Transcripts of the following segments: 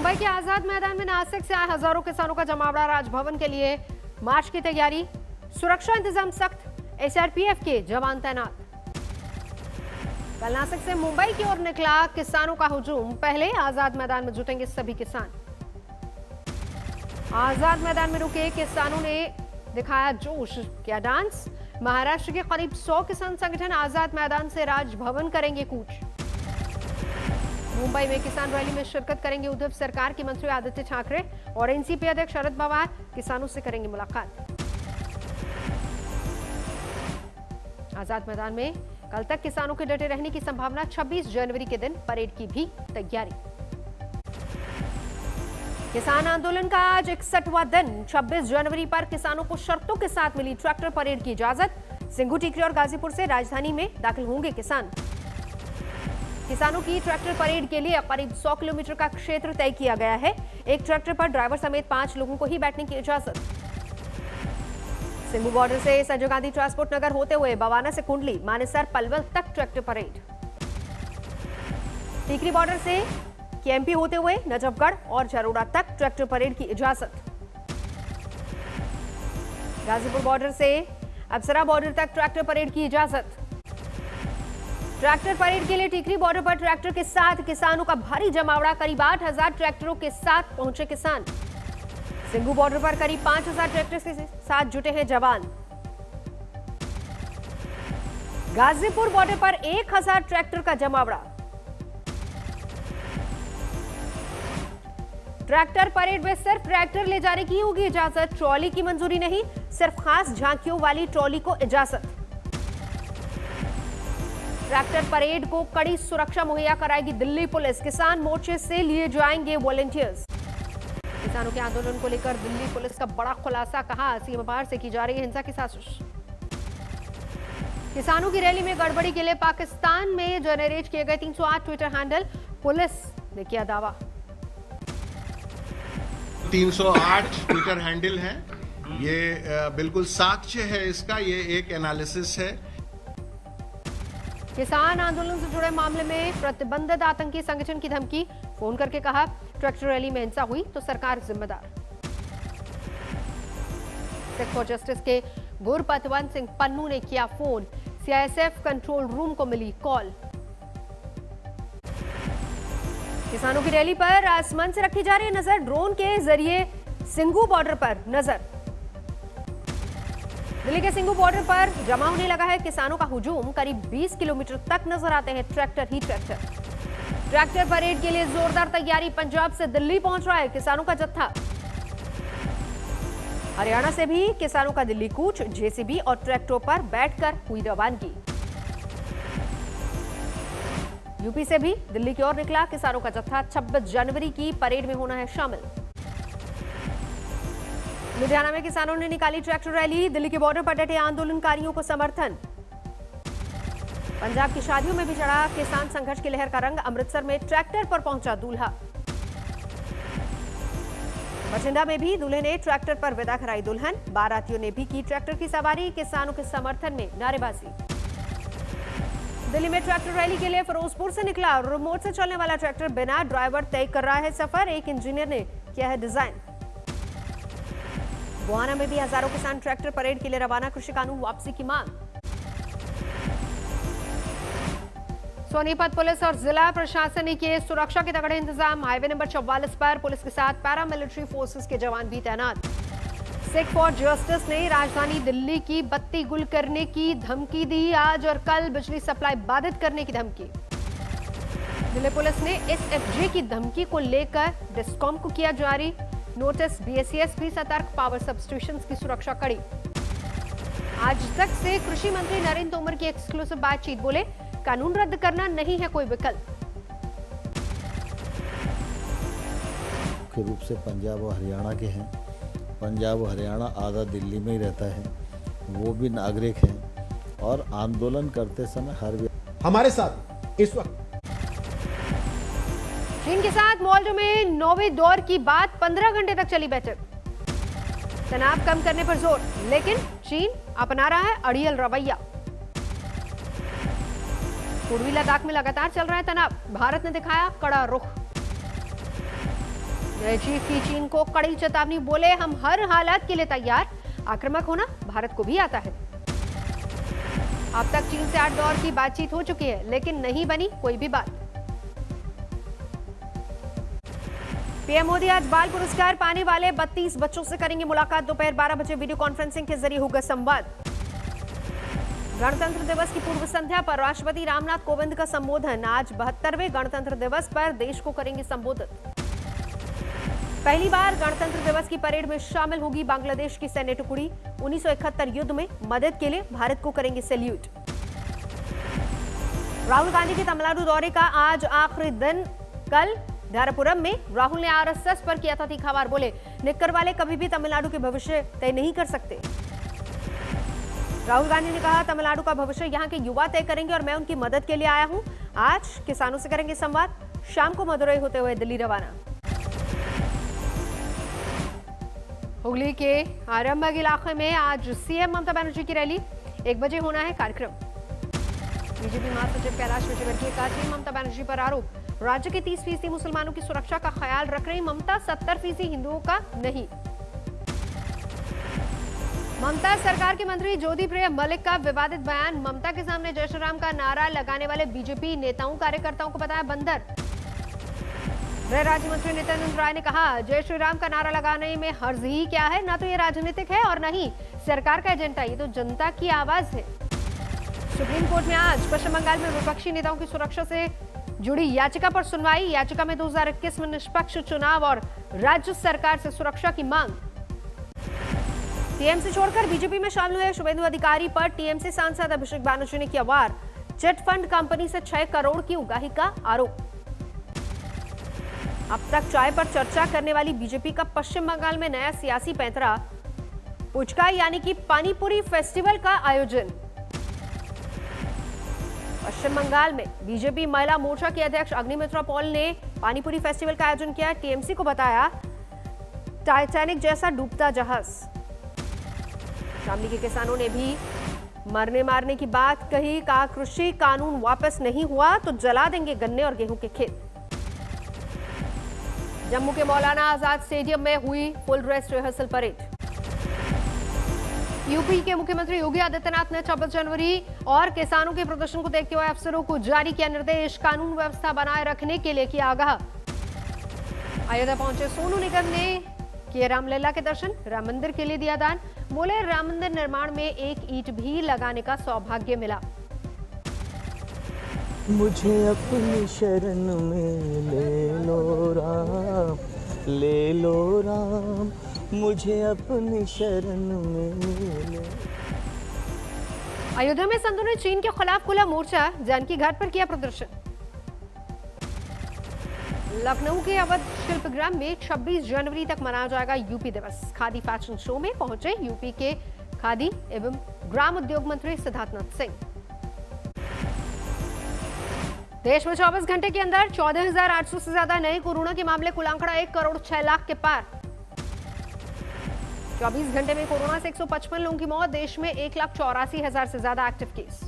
मुंबई के आजाद मैदान में नासिक से आए हजारों किसानों का जमावड़ा। राजभवन के लिए मार्च की तैयारी, सुरक्षा इंतजाम सख्त, एसआरपीएफ के जवान तैनात। कल नासिक से मुंबई की ओर निकला किसानों का हुजूम। पहले आजाद मैदान में जुटेंगे सभी किसान। आजाद मैदान में रुके किसानों ने दिखाया जोश, किया डांस। महाराष्ट्र के करीब 100 किसान संगठन आजाद मैदान से राजभवन करेंगे कूच। मुंबई में किसान रैली में शिरकत करेंगे उद्धव सरकार के मंत्री आदित्य ठाकरे और एनसीपी अध्यक्ष शरद पवार। किसानों से करेंगे मुलाकात। आजाद मैदान में कल तक किसानों के डटे रहने की संभावना। 26 जनवरी के दिन परेड की भी तैयारी। किसान आंदोलन का आज 61वां दिन। 26 जनवरी पर किसानों को शर्तों के साथ मिली ट्रैक्टर परेड की इजाजत। सिंघू, टीकरी और गाजीपुर से राजधानी में दाखिल होंगे किसान। किसानों की ट्रैक्टर परेड के लिए करीब 100 किलोमीटर का क्षेत्र तय किया गया है। एक ट्रैक्टर पर ड्राइवर समेत 5 लोगों को ही बैठने की इजाजत। सिंघू बॉर्डर से संजय गांधी ट्रांसपोर्ट नगर होते हुए बवाना से कुंडली, मानेसर, पलवल तक ट्रैक्टर परेड। टीकरी बॉर्डर से केएमपी होते हुए नजफगढ़ और जरोड़ा तक ट्रैक्टर परेड की इजाजत। गाजीपुर बॉर्डर से अबसरा बॉर्डर तक ट्रैक्टर परेड की इजाजत। ट्रैक्टर परेड के लिए टीकरी बॉर्डर पर ट्रैक्टर के साथ किसानों का भारी जमावड़ा। करीब 8000 ट्रैक्टरों के साथ पहुंचे किसान। सिंघू बॉर्डर पर करीब 5000 ट्रैक्टर के साथ जुटे हैं जवान। गाजीपुर बॉर्डर पर 1000 ट्रैक्टर का जमावड़ा। ट्रैक्टर परेड में सिर्फ ट्रैक्टर ले जाने की होगी इजाजत। ट्रॉली की मंजूरी नहीं, सिर्फ खास झांकियों वाली ट्रॉली को इजाजत। ट्रैक्टर परेड को कड़ी सुरक्षा मुहैया कराएगी दिल्ली पुलिस। किसान मोर्चे से लिए जाएंगे वॉलंटियर्स। किसानों के आंदोलन को लेकर दिल्ली पुलिस का बड़ा खुलासा। कहा, सीमा पार से की जा रही है हिंसा की साजिश। किसानों की रैली में गड़बड़ी के लिए पाकिस्तान में जनरेट किए गए 308 ट्विटर हैंडल। पुलिस ने किया दावा। 308 ट्विटर हैंडल हैं। ये बिल्कुल साक्ष्य है इसका, ये एक एनालिसिस है। किसान आंदोलन से जुड़े मामले में प्रतिबंधित आतंकी संगठन की धमकी। फोन करके कहा, ट्रैक्टर रैली में हिंसा हुई तो सरकार जिम्मेदार। सिख फॉर जस्टिस के गुरपतवंत सिंह पन्नू ने किया फोन। सीआईएसएफ कंट्रोल रूम को मिली कॉल। किसानों की रैली पर आसमान से रखी जा रही नजर। ड्रोन के जरिए सिंघू बॉर्डर पर नजर। दिल्ली के सिंघू बॉर्डर पर जमा होने लगा है किसानों का हुजूम। करीब 20 किलोमीटर तक नजर आते हैं ट्रैक्टर ही ट्रैक्टर। ट्रैक्टर परेड के लिए जोरदार तैयारी। पंजाब से दिल्ली पहुंच रहा है किसानों का जत्था। हरियाणा से भी किसानों का दिल्ली कूच। जेसीबी और ट्रैक्टरों पर बैठकर हुई रवानगी। यूपी से भी दिल्ली की ओर निकला किसानों का जत्था। 26 जनवरी की परेड में होना है शामिल। लुधियाना में किसानों ने निकाली ट्रैक्टर रैली। दिल्ली के बॉर्डर पर डटे आंदोलनकारियों को समर्थन। पंजाब की शादियों में भी चढ़ा किसान संघर्ष की लहर का रंग। अमृतसर में ट्रैक्टर पर पहुंचा दूल्हा। बठिंडा में भी दूल्हे ने ट्रैक्टर पर विदा कराई दुल्हन। बारातियों ने भी की ट्रैक्टर की सवारी। किसानों के समर्थन में नारेबाजी। दिल्ली में ट्रैक्टर रैली के लिए फिरोजपुर से निकला रिमोट से चलने वाला ट्रैक्टर। बिना ड्राइवर तय कर रहा है सफर। एक इंजीनियर ने किया है डिजाइन। गोहाना में भी हजारों किसान ट्रैक्टर परेड के लिए रवाना। कृषि कानून वापसी की मांग। सोनीपत पुलिस और जिला प्रशासन ने किए सुरक्षा के तगड़े इंतजाम। हाईवे नंबर 44 पर पुलिस के साथ पैरामिलिट्री फोर्सेस के जवान भी तैनात। सिख फॉर जस्टिस ने राजधानी दिल्ली की बत्ती गुल करने की धमकी दी। आज और कल बिजली सप्लाई बाधित करने की धमकी। दिल्ली पुलिस ने एसएफजे की धमकी को लेकर डिस्कॉम को किया जारी नोटिस। बीएसईएस भी सतर्क। पावर सबस्टेशंस की सुरक्षा कड़ी। आज तक से कृषि मंत्री नरेंद्र तोमर की एक्सक्लूसिव बातचीत। बोले, कानून रद्द करना नहीं है कोई विकल्प। मुख्य रूप से पंजाब और हरियाणा के हैं। पंजाब और हरियाणा आधा दिल्ली में ही रहता है। वो भी नागरिक हैं और आंदोलन करते समय हर हमारे साथ इस वक्त चीन के साथ मॉल्डो में 9वें दौर की बात। 15 घंटे तक चली बैठक। तनाव कम करने पर जोर, लेकिन चीन अपना रहा है अड़ियल रवैया। पूर्वी लद्दाख में लगातार चल रहा है तनाव। भारत ने दिखाया कड़ा रुख। नए चीफ की चीन को कड़ी चेतावनी, बोले हम हर हालात के लिए तैयार, आक्रामक होना भारत को भी आता है। अब तक चीन से 8 दौर की बातचीत हो चुकी है, लेकिन नहीं बनी कोई भी बात। पीएम मोदी आज बाल पुरस्कार पाने वाले 32 बच्चों से करेंगे मुलाकात। दोपहर 12 बजे वीडियो कॉन्फ्रेंसिंग के जरिए होगा संवाद। गणतंत्र दिवस की पूर्व संध्या पर राष्ट्रपति रामनाथ कोविंद का संबोधन। आज 72वें गणतंत्र दिवस पर देश को करेंगे संबोधित। पहली बार गणतंत्र दिवस की परेड में शामिल होगी बांग्लादेश की सैन्य टुकड़ी। 1971 युद्ध में मदद के लिए भारत को करेंगे सैल्यूट। राहुल गांधी के तमिलनाडु दौरे का आज आखिरी दिन। कल धारापुरम में राहुल ने आरएसएस पर किया था तीखावार, बोले निक्कर वाले कभी भी तमिलनाडु के भविष्य तय नहीं कर सकते। राहुल गांधी ने कहा तमिलनाडु का भविष्य यहां के युवा तय करेंगे और मैं उनकी मदद के लिए आया हूं। आज किसानों से करेंगे संवाद। शाम को मदुरई होते हुए दिल्ली रवाना। हुगली के आरंभग इलाके में आज सीएम ममता बनर्जी की रैली। 1 बजे होना है कार्यक्रम। बीजेपी महासचिव कैलाश विजयवर्गीय का सीएम ममता बनर्जी पर आरोप, राज्य के 30% मुसलमानों की सुरक्षा का ख्याल रख रही ममता, 70% हिंदुओं का नहीं। ममता सरकार के मंत्री ज्योतिप्रिय मलिक का विवादित बयान, ममता के सामने जय श्री राम का नारा लगाने वाले बीजेपी नेताओं कार्यकर्ताओं को बताया बंदर। गृह राज्य मंत्री नित्यानंद राय ने कहा जय श्री राम का नारा लगाने में हर्ज ही क्या है, ना तो ये राजनीतिक है और न ही सरकार का एजेंडा, ये तो जनता की आवाज है। सुप्रीम कोर्ट में आज पश्चिम बंगाल में विपक्षी नेताओं की सुरक्षा से जुड़ी याचिका पर सुनवाई। याचिका में 2021 में निष्पक्ष चुनाव और राज्य सरकार से सुरक्षा की मांग। टीएमसी छोड़कर बीजेपी में शामिल हुए शुभेंदु अधिकारी पर टीएमसी सांसद अभिषेक बैनर्जी ने किया वार। चिट फंड कंपनी से 6 करोड़ की उगाही का आरोप। अब तक चाय पर चर्चा करने वाली बीजेपी का पश्चिम बंगाल में नया सियासी पैंतरा, पुचकाई यानी कि पानीपुरी फेस्टिवल का आयोजन। पश्चिम बंगाल में बीजेपी महिला मोर्चा की अध्यक्ष अग्निमित्रा पॉल ने पानीपुरी फेस्टिवल का आयोजन किया। टीएमसी को बताया टाइटैनिक जैसा डूबता जहाज। शामली के किसानों ने भी मरने मारने की बात कही, कहा कृषि कानून वापस नहीं हुआ तो जला देंगे गन्ने और गेहूं के खेत। जम्मू के मौलाना आजाद स्टेडियम में हुई full dress rehearsal parade. UP के मुख्यमंत्री योगी आदित्यनाथ ने 26 जनवरी और किसानों के प्रदर्शन को देखते हुए अफसरों को जारी किया निर्देश, कानून व्यवस्था बनाए रखने के लिए किया आगाह। अयोध्या पहुंचे सोनू निगम ने किए रामलला के दर्शन, राम मंदिर के लिए दिया दान, बोले राम मंदिर निर्माण में 1 ईंट भी लगाने का सौभाग्य मिला। मुझे अपनी शरण में ले लो राम, ले लो राम, मुझे अपनी शरण में ले। अयोध्या में संतों ने चीन के खिलाफ खुला मोर्चा, जानकी घाट पर किया प्रदर्शन। लखनऊ के अवध शिल्पग्राम में 26 जनवरी तक मनाया जाएगा यूपी दिवस। खादी फैशन शो में पहुंचे यूपी के खादी एवं ग्राम उद्योग मंत्री सिद्धार्थनाथ सिंह। देश में 24 घंटे के अंदर 14,800 से ज्यादा नए कोरोना के मामले, कुल आंकड़ा 1 करोड़ 6 लाख के पार। 24 घंटे में कोरोना से 155 लोगों की मौत, देश में 1,84,000 से ज्यादा एक्टिव केस।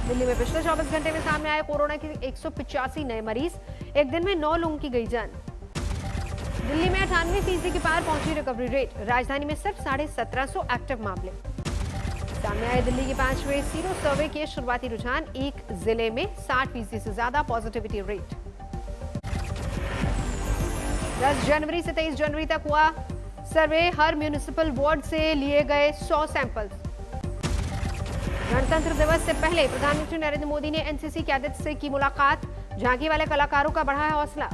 दिल्ली में पिछले 24 घंटे में सामने आए कोरोना के 185 नए मरीज, एक दिन में 9 लोगों की गई जान। दिल्ली में 98% के पार पहुंची रिकवरी रेट, राजधानी में सिर्फ 1750 एक्टिव मामले। सामने आए दिल्ली के 5वें सीरो सर्वे के शुरुआती रुझान, एक जिले में 60% से ज्यादा पॉजिटिविटी रेट। 10 जनवरी से 23 जनवरी तक हुआ सर्वे, हर म्यूनिसिपल वार्ड से लिए गए 100 सैंपल। गणतंत्र दिवस से पहले प्रधानमंत्री नरेंद्र मोदी ने एनसीसी कैडेट से की मुलाकात, झांकी वाले कलाकारों का बढ़ा है हौसला।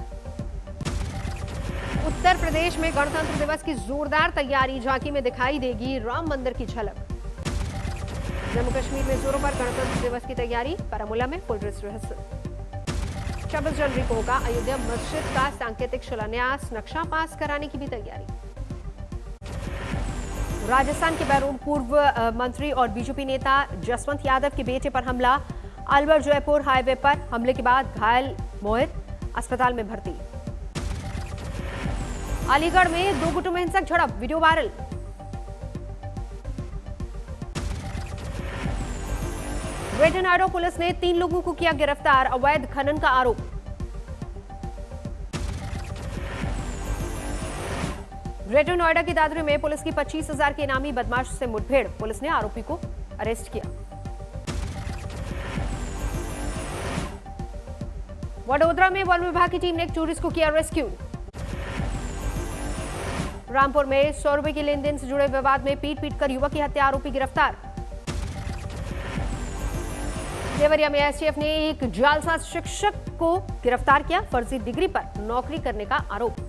उत्तर प्रदेश में गणतंत्र दिवस की जोरदार तैयारी, झांकी में दिखाई देगी राम मंदिर की झलक। जम्मू कश्मीर में जोरों पर गणतंत्र दिवस की तैयारी, बारामूला में फुल ड्रेस रिहर्सल। 26 जनवरी को होगा अयोध्या मस्जिद का सांकेतिक शिलान्यास, नक्शा पास कराने की भी तैयारी। राजस्थान के बैरोड पूर्व मंत्री और बीजेपी नेता जसवंत यादव के बेटे पर हमला, अलवर जयपुर हाईवे पर हमले के बाद घायल मोहित अस्पताल में भर्ती। अलीगढ़ में 2 गुटों में हिंसक झड़प, video viral. Greater Noida police ने 3 लोगों को किया गिरफ्तार, अवैध खनन का आरोप। ग्रेटर नोएडा की दादरी में पुलिस की 25,000 के इनामी बदमाश से मुठभेड़, पुलिस ने आरोपी को अरेस्ट किया। वडोदरा में वन विभाग की टीम ने एक टूरिस्ट को किया रेस्क्यू। रामपुर में 100 रुपए के लेन देन से जुड़े विवाद में पीट कर युवक की हत्या, आरोपी गिरफ्तार। देवरिया में एसटीएफ ने एक जालसाज शिक्षक को गिरफ्तार किया, फर्जी डिग्री पर नौकरी करने का आरोप।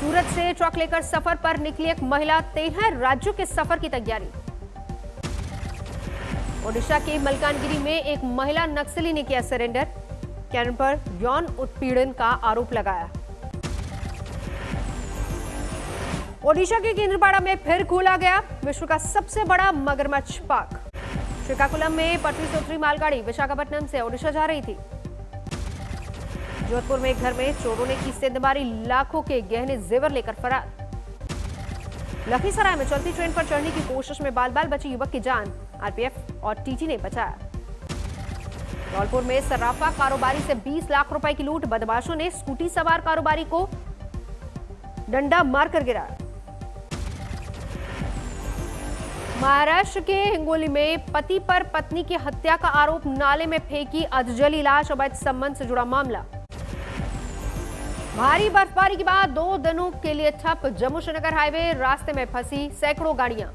सूरत से ट्रक लेकर सफर पर निकली एक महिला, 13 राज्यों के सफर की तैयारी। ओडिशा के मलकानगिरी में एक महिला नक्सली ने किया सरेंडर, कैरन पर यौन उत्पीड़न का आरोप लगाया। ओडिशा के केंद्रपाड़ा में फिर खोला गया विश्व का सबसे बड़ा मगरमच्छ पार्क। श्रीकाकुलम में पटरी से उतरी मालगाड़ी विशाखापट्टनम से ओडिशा जा रही थी। जोधपुर में एक घर में चोरों ने की सेंधमारी, लाखों के गहने जेवर लेकर फरार। लखीसराय में चलती ट्रेन पर चढ़ने की कोशिश में बाल बाल बची युवक की जान, आरपीएफ और टीटी ने बचाया। धौलपुर में सर्राफा कारोबारी से 20 लाख रुपए की लूट, बदमाशों ने स्कूटी सवार कारोबारी को डंडा मारकर गिराया। महाराष्ट्र के हिंगोली में पति पर पत्नी की हत्या का आरोप, नाले में फेंकी अधजली लाश, अवैध संबंध से जुड़ा मामला। भारी बर्फबारी के बाद 2 दिनों के लिए ठप जम्मू श्रीनगर हाईवे, रास्ते में फंसी सैकड़ों गाड़ियां।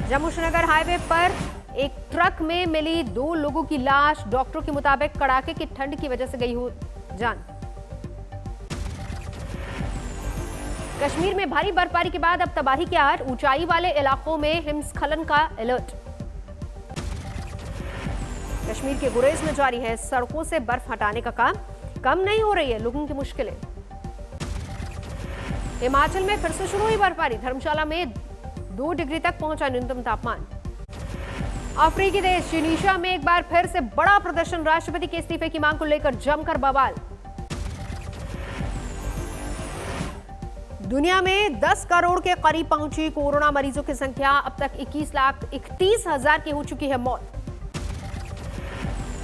जम्मू श्रीनगर हाईवे पर एक ट्रक में मिली 2 लोगों की लाश, डॉक्टरों के मुताबिक कड़ाके की ठंड की वजह से गई हो जान। कश्मीर में भारी बर्फबारी के बाद अब तबाही की आहट, ऊंचाई वाले इलाकों में हिमस्खलन का अलर्ट। कश्मीर के गुरेज में जारी है सड़कों से बर्फ हटाने का काम, कम नहीं हो रही है लोगों की मुश्किलें। हिमाचल में फिर से शुरू हुई बर्फबारी, धर्मशाला में 2 डिग्री तक पहुंचा न्यूनतम तापमान। अफ्रीकी देश ट्यूनीशिया में एक बार फिर से बड़ा प्रदर्शन, राष्ट्रपति के इस्तीफे की मांग को लेकर जमकर बवाल। दुनिया में 10 करोड़ के करीब पहुंची कोरोना मरीजों की संख्या, अब तक 21,31,000 की हो चुकी है मौत।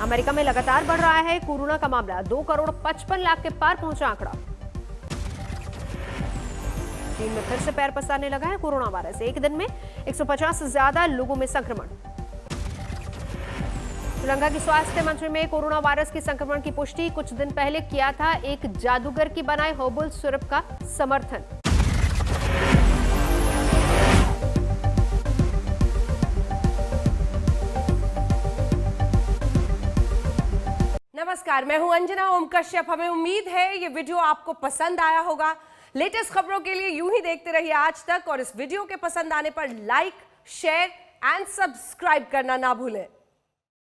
अमेरिका में लगातार बढ़ रहा है कोरोना का मामला, 2 करोड़ 55 लाख के पार पहुंचा आंकड़ा। चीन में फिर से पैर पसारने लगा है कोरोना वायरस, एक दिन में 150 से ज्यादा लोगों में संक्रमण। श्रीलंका की स्वास्थ्य मंत्री में कोरोना वायरस के संक्रमण की पुष्टि, कुछ दिन पहले किया था एक जादूगर की बनाए हर्बल सिरप का समर्थन। नमस्कार, मैं हूं अंजना ओम कश्यप। हमें उम्मीद है ये वीडियो आपको पसंद आया होगा। लेटेस्ट खबरों के लिए यूं ही देखते रहिए आज तक, और इस वीडियो के पसंद आने पर लाइक, शेयर एंड सब्सक्राइब करना ना भूलें।